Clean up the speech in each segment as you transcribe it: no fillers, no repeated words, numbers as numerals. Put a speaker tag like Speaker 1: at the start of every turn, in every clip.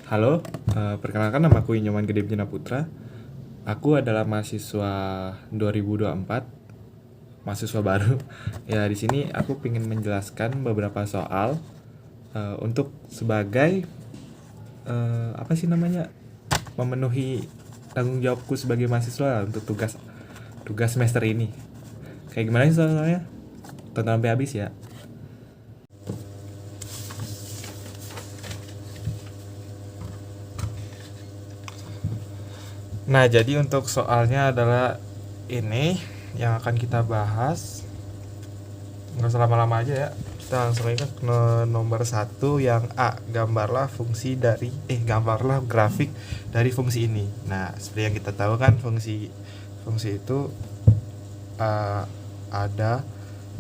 Speaker 1: Halo, perkenalkan nama aku Inyoman Gede Bujana Putra. Aku adalah mahasiswa 2024, mahasiswa baru. Ya, di sini aku ingin menjelaskan beberapa soal untuk sebagai apa sih namanya? Memenuhi tanggung jawabku sebagai mahasiswa untuk tugas tugas semester ini. Kayak gimana sih soalnya? Tonton sampai habis ya. Nah, jadi untuk soalnya adalah ini yang akan kita bahas. Nggak usah lama-lama aja ya, kita langsung aja ke nomor satu yang A, gambarlah grafik dari fungsi ini. Nah, seperti yang kita tahu kan, fungsi fungsi itu ada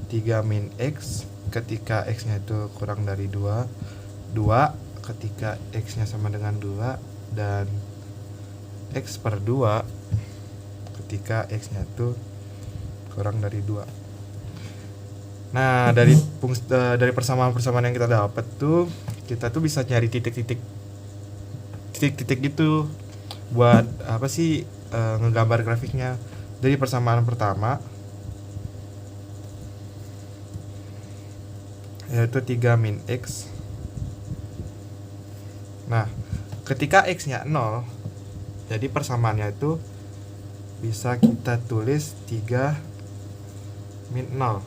Speaker 1: 3 min x ketika x nya itu kurang dari 2, 2 ketika x nya sama dengan 2, dan x per 2 ketika x nya itu kurang dari 2. Nah, dari persamaan-persamaan yang kita dapat tuh, kita tuh bisa nyari titik-titik gitu buat apa sih, ngegambar grafiknya. Dari persamaan pertama yaitu 3 min x. Nah, ketika x-nya 0, jadi persamaannya itu bisa kita tulis 3 min 0.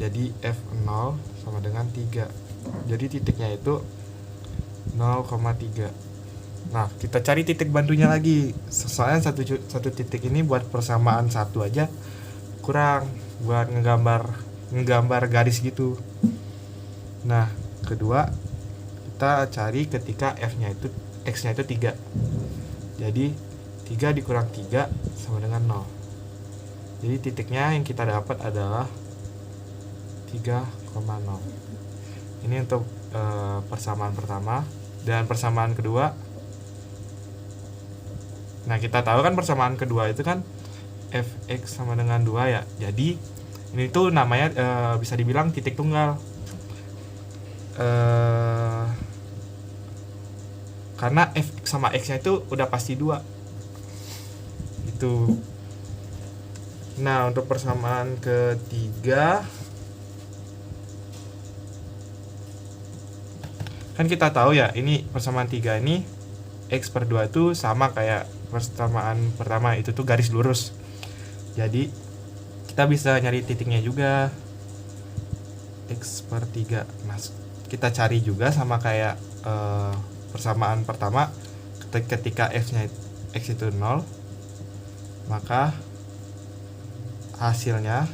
Speaker 1: Jadi F0 sama dengan 3. Jadi titiknya itu 0,3. Nah, kita cari titik bantunya lagi. Soalnya satu titik ini buat persamaan satu aja kurang buat ngegambar garis gitu. Nah, kedua kita cari ketika x-nya itu 3. Jadi 3 dikurang 3 sama dengan 0. Jadi titiknya yang kita dapat adalah 3,0. Ini untuk persamaan pertama. Dan persamaan kedua, nah kita tahu kan persamaan kedua itu kan fx sama dengan 2 ya. Jadi ini tuh namanya bisa dibilang titik tunggal, karena f sama x nya itu udah pasti 2 itu. Nah, untuk persamaan ketiga, kan kita tahu ya, ini persamaan 3 ini x per 2 itu sama kayak persamaan pertama, itu tuh garis lurus. Jadi kita bisa nyari titiknya juga, x per 3. Nah, kita cari juga sama kayak persamaan pertama, ketika x itu 0, maka hasilnya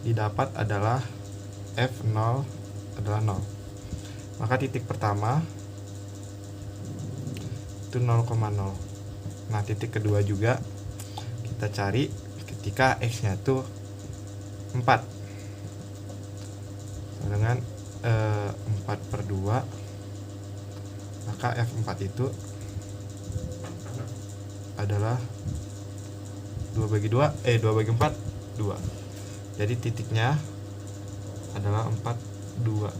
Speaker 1: didapat adalah f0 adalah 0. Maka titik pertama itu 0,0. Nah, titik kedua juga kita cari ketika x nya itu 4 dengan 4 per 2, maka f4 itu adalah 2 bagi 4, 2. Jadi titiknya adalah 4, 2.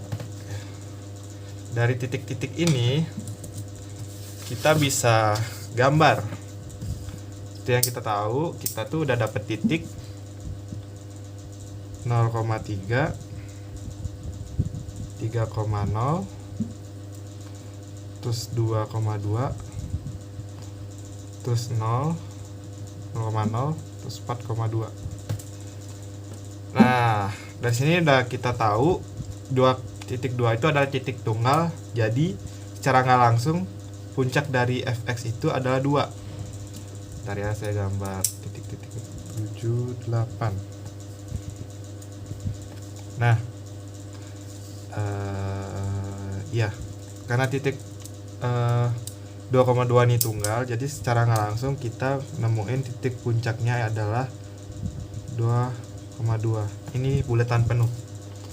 Speaker 1: Dari titik-titik ini kita bisa gambar. Seperti yang kita tahu, kita tuh udah dapet titik 0,3, 3,0, terus 2,2, terus 0, 0,0, terus 4,2. Nah, dari sini udah kita tahu titik 2 itu adalah titik tunggal. Jadi secara nggak langsung puncak dari fx itu adalah 2. Bentar ya, saya gambar titik-titik 7, 8. Nah, ya, karena titik 2,2 ini tunggal, jadi secara nggak langsung kita nemuin titik puncaknya adalah 2,2. Ini buletan penuh.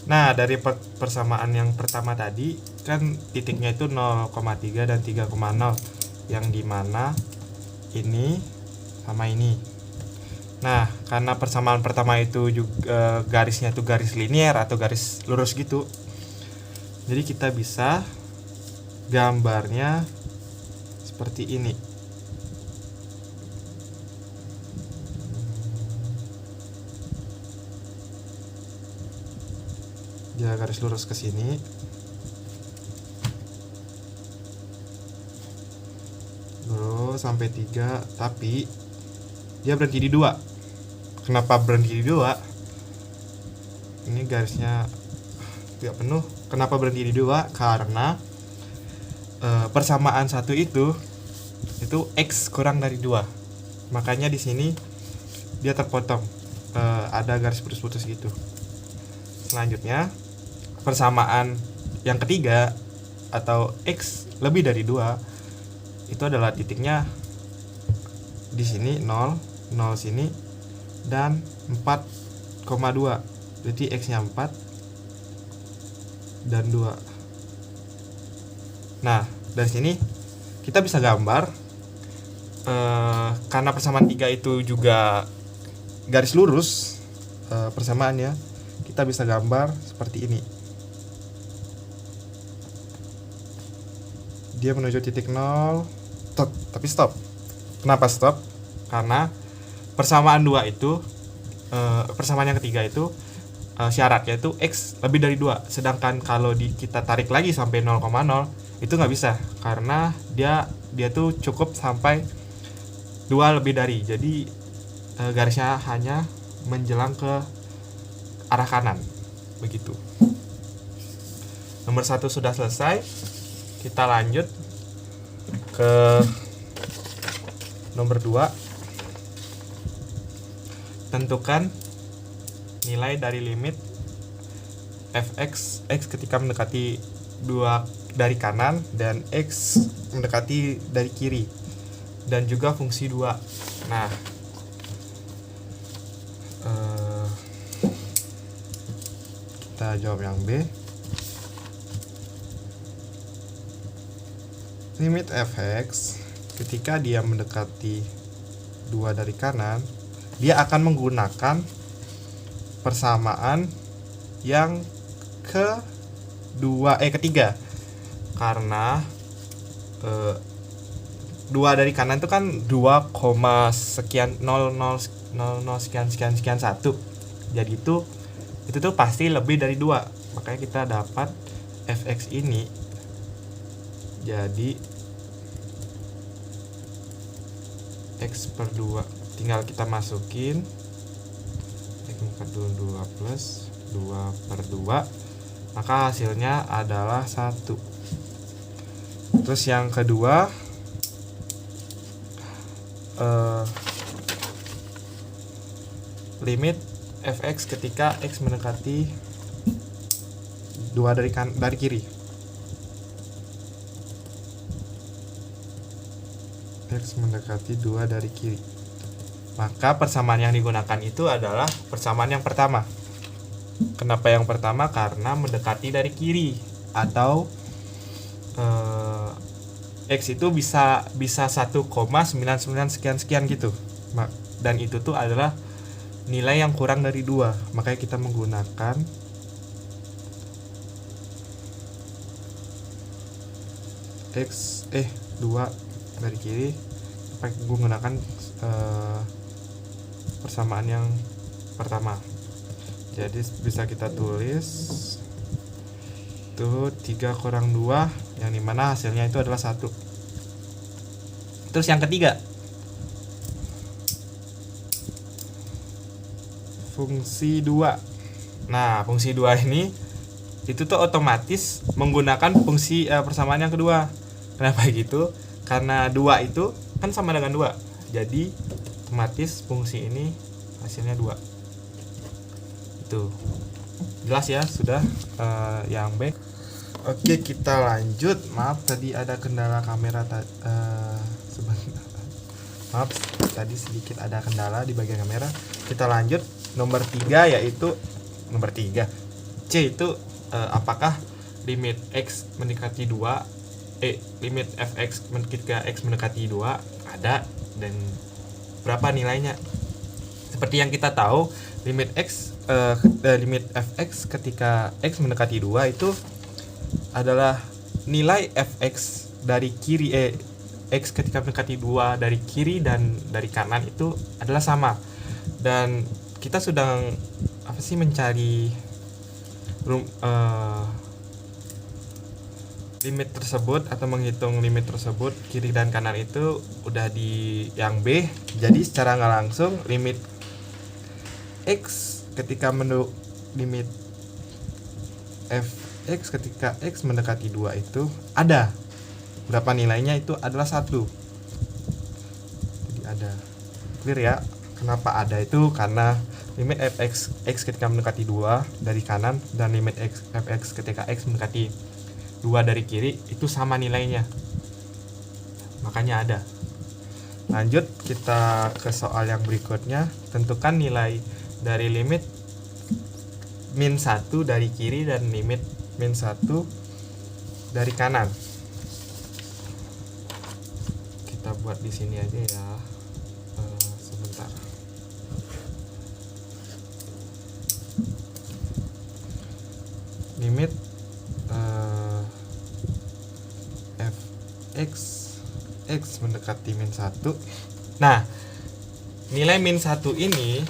Speaker 1: Nah, dari persamaan yang pertama tadi kan titiknya itu 0,3 dan 3,0, yang dimana ini sama ini. Nah, karena persamaan pertama itu juga garisnya itu garis linier atau garis lurus gitu, jadi kita bisa gambarnya seperti ini. Dia garis lurus ke sini. Terus sampai 3, tapi dia berhenti di 2. Kenapa berhenti di 2? Ini garisnya tidak penuh. Kenapa berhenti di 2? Karena persamaan 1 itu X kurang dari 2. Makanya di sini dia terpotong. Ada garis putus-putus gitu. Selanjutnya, persamaan yang ketiga atau X lebih dari 2 itu adalah titiknya di sini 0, 0 sini, dan 4,2. Berarti X-nya 4 dan 2. Nah, dari sini kita bisa gambar karena persamaan 3 itu juga garis lurus persamaannya, kita bisa gambar seperti ini. Dia menuju titik 0, tapi stop. Kenapa stop? Karena persamaan 2 itu persamaan yang ketiga itu syaratnya itu X lebih dari 2. Sedangkan kalau kita tarik lagi sampai 0,0 itu nggak bisa, karena dia tuh cukup sampai 2 lebih dari. Jadi garisnya hanya menjelang ke arah kanan, begitu. Nomor 1 sudah selesai. Kita lanjut ke nomor 2. Tentukan nilai dari limit fx ketika mendekati 2 dari kanan dan X mendekati dari kiri, dan juga fungsi 2. Nah, kita jawab yang B. Limit fx ketika dia mendekati 2 dari kanan, dia akan menggunakan persamaan yang ketiga. Karena 2 dari kanan itu kan 2, sekian 00 sekian 1. Jadi itu tuh pasti lebih dari 2. Makanya kita dapat fx ini jadi X per 2. Tinggal kita masukin X per 2 plus 2 per 2, maka hasilnya adalah 1. Terus yang kedua, limit fx ketika X mendekati 2 dari kiri. X mendekati 2 dari kiri. Maka persamaan yang digunakan itu adalah persamaan yang pertama. Kenapa yang pertama? Karena mendekati dari kiri, atau X itu bisa 1,99 sekian gitu. Dan itu tuh adalah nilai yang kurang dari 2. Makanya kita menggunakan X 2 dari kiri. Menggunakan persamaan yang pertama. Jadi bisa kita tulis itu 3 kurang 2, yang dimana hasilnya itu adalah 1. Terus yang ketiga, fungsi 2. Nah, fungsi 2 ini itu tuh otomatis menggunakan fungsi persamaan yang kedua. Kenapa gitu? Karena 2 itu kan sama dengan 2. Jadi otomatis fungsi ini hasilnya 2. Itu jelas ya, sudah yang B. Oke, kita lanjut. Maaf tadi ada kendala kamera sebentar. Maaf tadi sedikit ada kendala di bagian kamera. Kita lanjut nomor 3, yaitu nomor 3 C itu apakah limit X mendekati 2, limit fx ketika X mendekati 2 ada, dan berapa nilainya. Seperti yang kita tahu, limit fx ketika X mendekati 2 itu adalah nilai fx dari kiri x ketika mendekati 2 dari kiri dan dari kanan itu adalah sama, dan kita sedang mencari limit tersebut atau menghitung limit tersebut. Kiri dan kanan itu udah di yang B, jadi secara nggak langsung limit x ketika limit fx ketika x mendekati 2 itu ada berapa nilainya, itu adalah 1. Jadi ada, clear ya. Kenapa ada itu? Karena limit fx x ketika mendekati 2 dari kanan dan limit fx ketika x mendekati 2 dari kiri itu sama nilainya, makanya ada. Lanjut kita ke soal yang berikutnya. Tentukan nilai dari limit min 1 dari kiri dan limit min 1 dari kanan. Kita buat di sini aja ya. Sebentar. Limit fx x mendekati min 1. Nah, nilai min 1 ini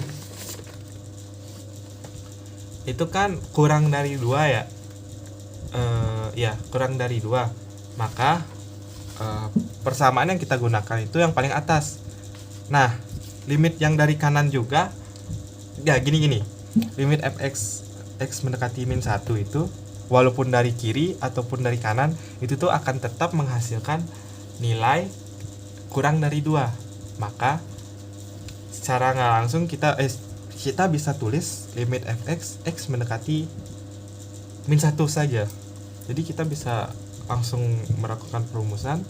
Speaker 1: itu kan kurang dari 2 ya. Ya, kurang dari 2. Maka persamaan yang kita gunakan itu yang paling atas. Nah, limit yang dari kanan juga ya gini. Limit fx x mendekati min 1 itu walaupun dari kiri ataupun dari kanan itu tuh akan tetap menghasilkan nilai kurang dari 2. Maka secara nggak langsung kita bisa tulis limit fx x mendekati min 1 saja. Jadi kita bisa langsung melakukan perumusan.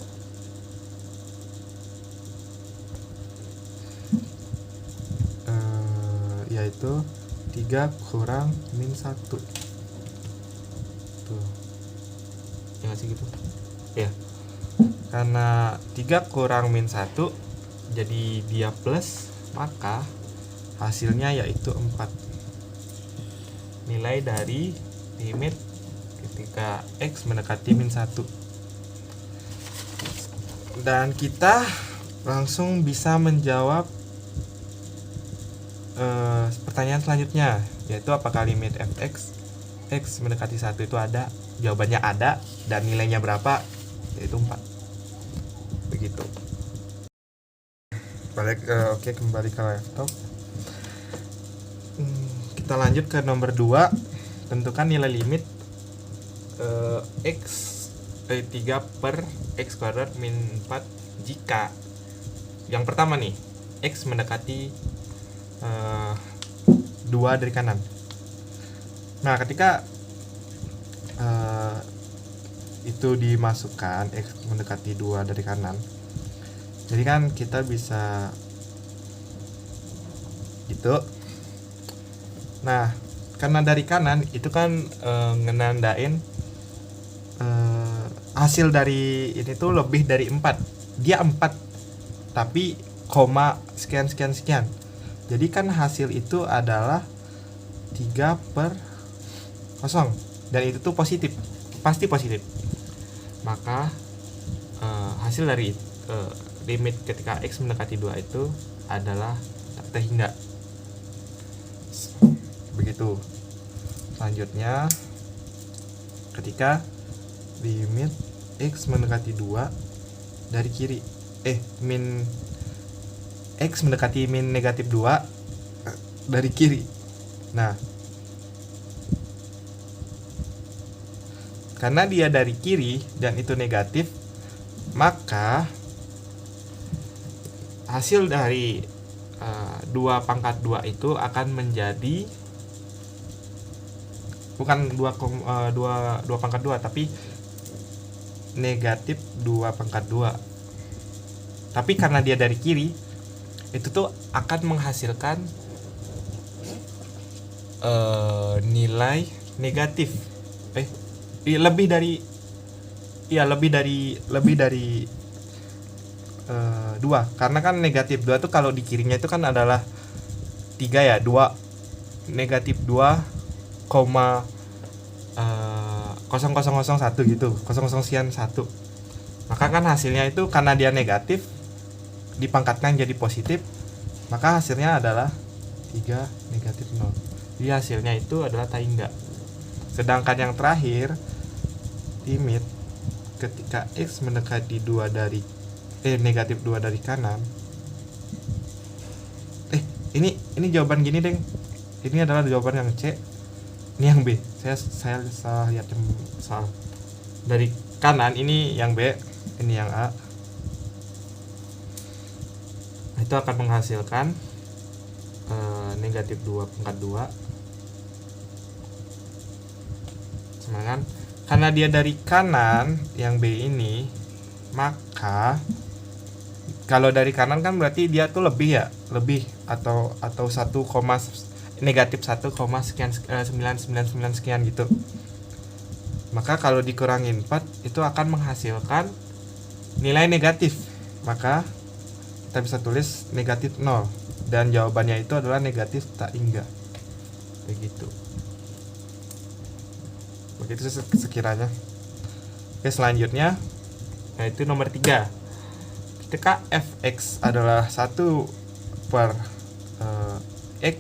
Speaker 1: Yaitu 3 kurang min 1. Tuh. Ya sih gitu. Ya. Karena 3 kurang min 1 jadi dia plus, maka hasilnya yaitu 4. Nilai dari limit ketika x mendekati min 1. Dan kita langsung bisa menjawab pertanyaan selanjutnya, yaitu apakah limit fx x mendekati 1 itu ada. Jawabannya ada, dan nilainya berapa, yaitu 4. Begitu. Oke, kembali ke laptop. Kita lanjut ke nomor 2. Tentukan nilai limit x 3 per x kuadrat min 4 jika yang pertama nih x mendekati 2 dari kanan. Nah, ketika itu dimasukkan x mendekati 2 dari kanan, jadi kan kita bisa gitu. Nah, karena dari kanan itu kan ngenandain hasil dari ini tuh lebih dari 4. Dia 4 tapi koma sekian. Jadi kan hasil itu adalah 3 per 0, dan itu tuh positif, pasti positif. Maka hasil dari limit ketika x mendekati 2 itu adalah tak terhingga. Begitu. Selanjutnya, ketika limit x mendekati 2 dari kiri min x mendekati min negatif 2 dari kiri. Nah, karena dia dari kiri dan itu negatif, maka hasil dari 2 pangkat 2 itu akan menjadi bukan 2 pangkat 2, tapi negatif 2 pangkat 2. Tapi karena dia dari kiri, itu tuh akan menghasilkan nilai negatif. Lebih dari 2, karena kan negatif 2 tuh kalau di kirinya itu kan adalah 3 ya, 2 negatif 2 koma 0001 gitu, 00 sekian 1. Maka kan hasilnya itu karena dia negatif dipangkatkan jadi positif, maka hasilnya adalah 3 negatif 0. Jadi hasilnya itu adalah tangga. Sedangkan yang terakhir, limit ketika X mendekati negatif 2 dari kanan. Ini jawaban gini, Deng. Ini adalah jawaban yang C. Ini yang B. Saya salah lihat soal. Dari kanan ini yang B, ini yang A. Itu akan menghasilkan negatif 2 pangkat 2 sama dengan, karena dia dari kanan yang B ini, maka kalau dari kanan kan berarti dia tuh lebih atau negatif 1, sekian 999 sekian gitu. Maka kalau dikurangin 4 itu akan menghasilkan nilai negatif. Maka kita bisa tulis negatif 0 dan jawabannya itu adalah negatif tangga. Begitu sekiranya. Oke, selanjutnya yaitu nomor 3. Ketika fx adalah 1 per x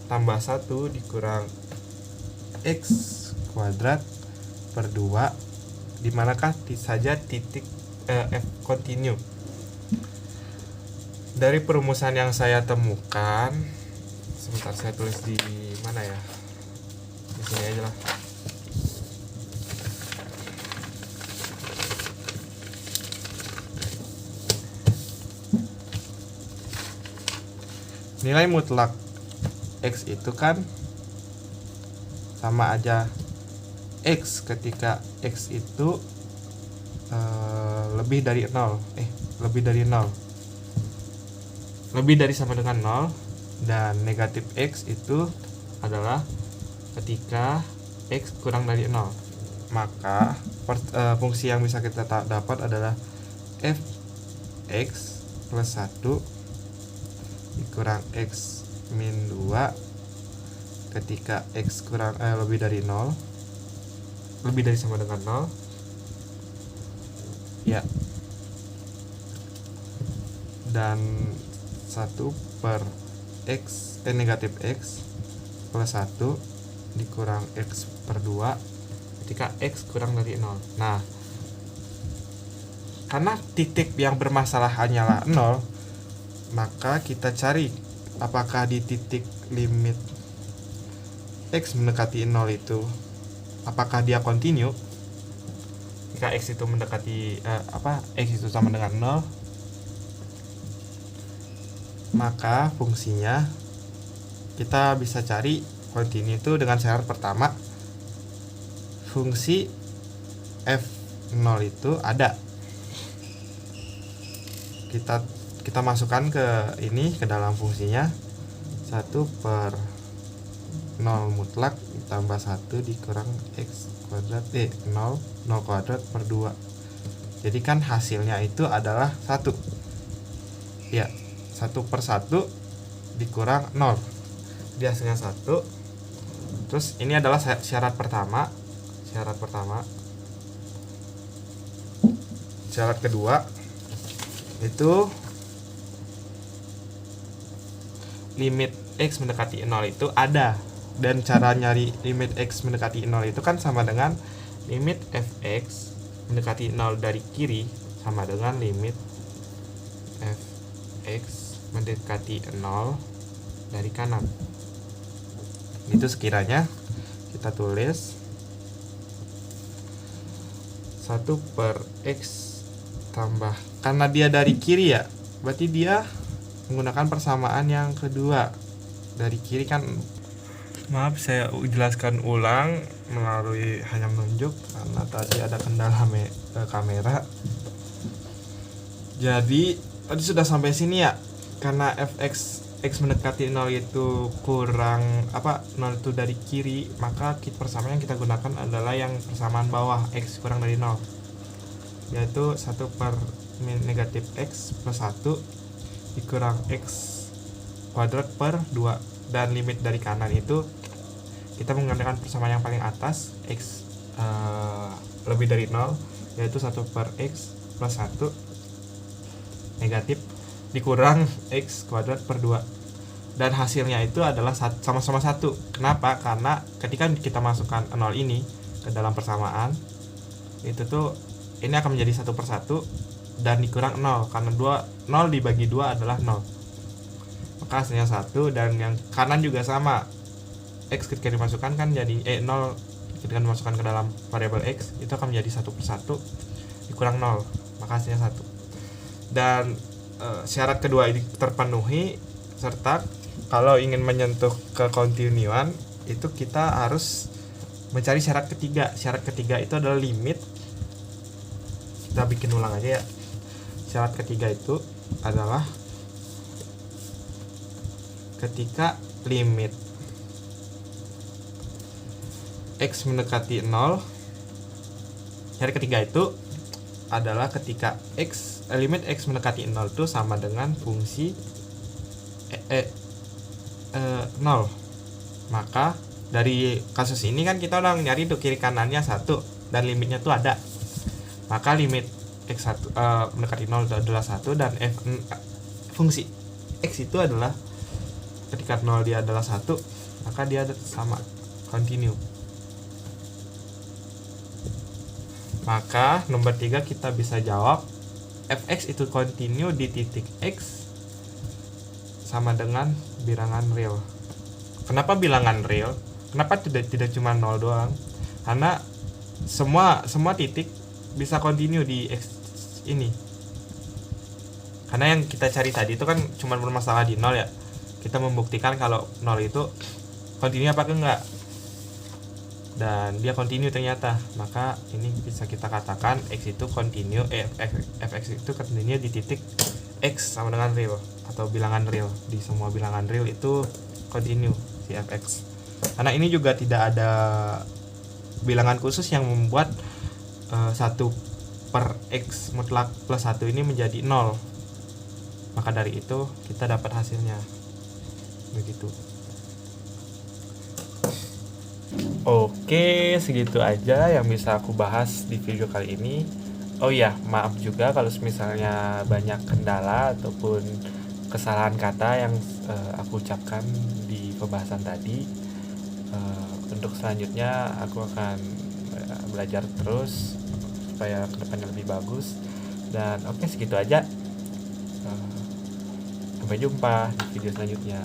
Speaker 1: tambah 1 dikurang x kuadrat per 2, dimanakah saja titik f continue. Dari perumusan yang saya temukan, sebentar saya tulis di mana ya, di sini aja lah. Nilai mutlak X itu kan sama aja X ketika X itu lebih dari 0, lebih dari sama dengan 0, dan negatif X itu adalah ketika X kurang dari 0. Maka fungsi yang bisa kita dapat adalah fx plus 1 dikurang x min 2 ketika x kurang lebih dari 0, lebih dari sama dengan 0 ya, dan 1 per x negatif x plus 1 dikurang x per 2 ketika x kurang dari 0. Nah, karena titik yang bermasalah hanyalah 0, maka kita cari apakah di titik limit X mendekati 0 itu apakah dia continue. Jika X itu mendekati X itu sama dengan 0, maka fungsinya kita bisa cari continue itu dengan syarat pertama, fungsi f0 itu ada. Kita masukkan ke dalam fungsinya 1 per 0 mutlak ditambah 1 dikurang x kuadrat 0 kuadrat per 2. Jadi kan hasilnya itu adalah 1 ya, 1 per 1 dikurang 0, jadi hasilnya 1. Terus ini adalah syarat pertama. Syarat kedua itu limit X mendekati 0 itu ada, dan cara nyari limit X mendekati 0 itu kan sama dengan limit fx mendekati 0 dari kiri sama dengan limit fx mendekati 0 dari kanan. Itu sekiranya kita tulis 1 per x tambah, karena dia dari kiri ya, berarti dia menggunakan persamaan yang kedua dari kiri kan. Maaf, saya jelaskan ulang melalui hanya menunjuk karena tadi ada kendala kamera. Jadi tadi sudah sampai sini ya, karena fx x mendekati 0 itu kurang 0 itu dari kiri, maka persamaan yang kita gunakan adalah yang persamaan bawah, x kurang dari 0, yaitu 1 per negatif x plus 1 dikurang x kuadrat per 2, dan limit dari kanan itu kita menggunakan persamaan yang paling atas, x lebih dari 0, yaitu 1 per X plus 1 negatif dikurang X kuadrat per 2, dan hasilnya itu adalah sama-sama 1. Kenapa? Karena ketika kita masukkan 0 ini ke dalam persamaan, itu tuh ini akan menjadi 1 per 1 dan dikurang 0, karena 0 dibagi 2 adalah 0, maka hasilnya 1. Dan yang kanan juga sama, X ketika dimasukkan kan jadi 0 ketika dimasukkan ke dalam variabel X itu akan menjadi 1 per 1 dikurang 0, maka hasilnya 1. Dan syarat kedua ini terpenuhi, serta kalau ingin menyentuh kekontinuan itu kita harus mencari syarat ketiga. Syarat ketiga itu adalah limit. Kita bikin ulang aja ya. Syarat ketiga itu adalah ketika limit X mendekati 0. Syarat ketiga itu adalah ketika limit X mendekati 0 itu sama dengan fungsi 0. Maka dari kasus ini kan kita udah nyari tuh kiri kanannya 1 dan limitnya tuh ada. Maka limit X1 mendekati 0 itu adalah 1, dan fungsi X itu adalah ketika 0 dia adalah 1, maka dia sama continue. Maka nomor 3 kita bisa jawab fx itu continue di titik X sama dengan bilangan real. Kenapa bilangan real? Kenapa tidak cuma 0 doang? Karena semua titik bisa continue di X ini. Karena yang kita cari tadi itu kan cuma bermasalah di 0 ya. Kita membuktikan kalau 0 itu continue apa enggak. Dan dia continue ternyata. Maka ini bisa kita katakan X itu continue fx itu continue di titik X sama dengan real atau bilangan real. Di semua bilangan real itu continue si fx. Karena ini juga tidak ada bilangan khusus yang membuat 1 per X mutlak plus 1 ini menjadi 0. Maka dari itu kita dapat hasilnya begitu. Oke, segitu aja yang bisa aku bahas di video kali ini. Oh iya, maaf juga kalau misalnya banyak kendala ataupun kesalahan kata yang aku ucapkan di pembahasan tadi. Untuk selanjutnya aku akan belajar terus supaya kedepannya lebih bagus. Dan oke, segitu aja. Sampai jumpa di video selanjutnya.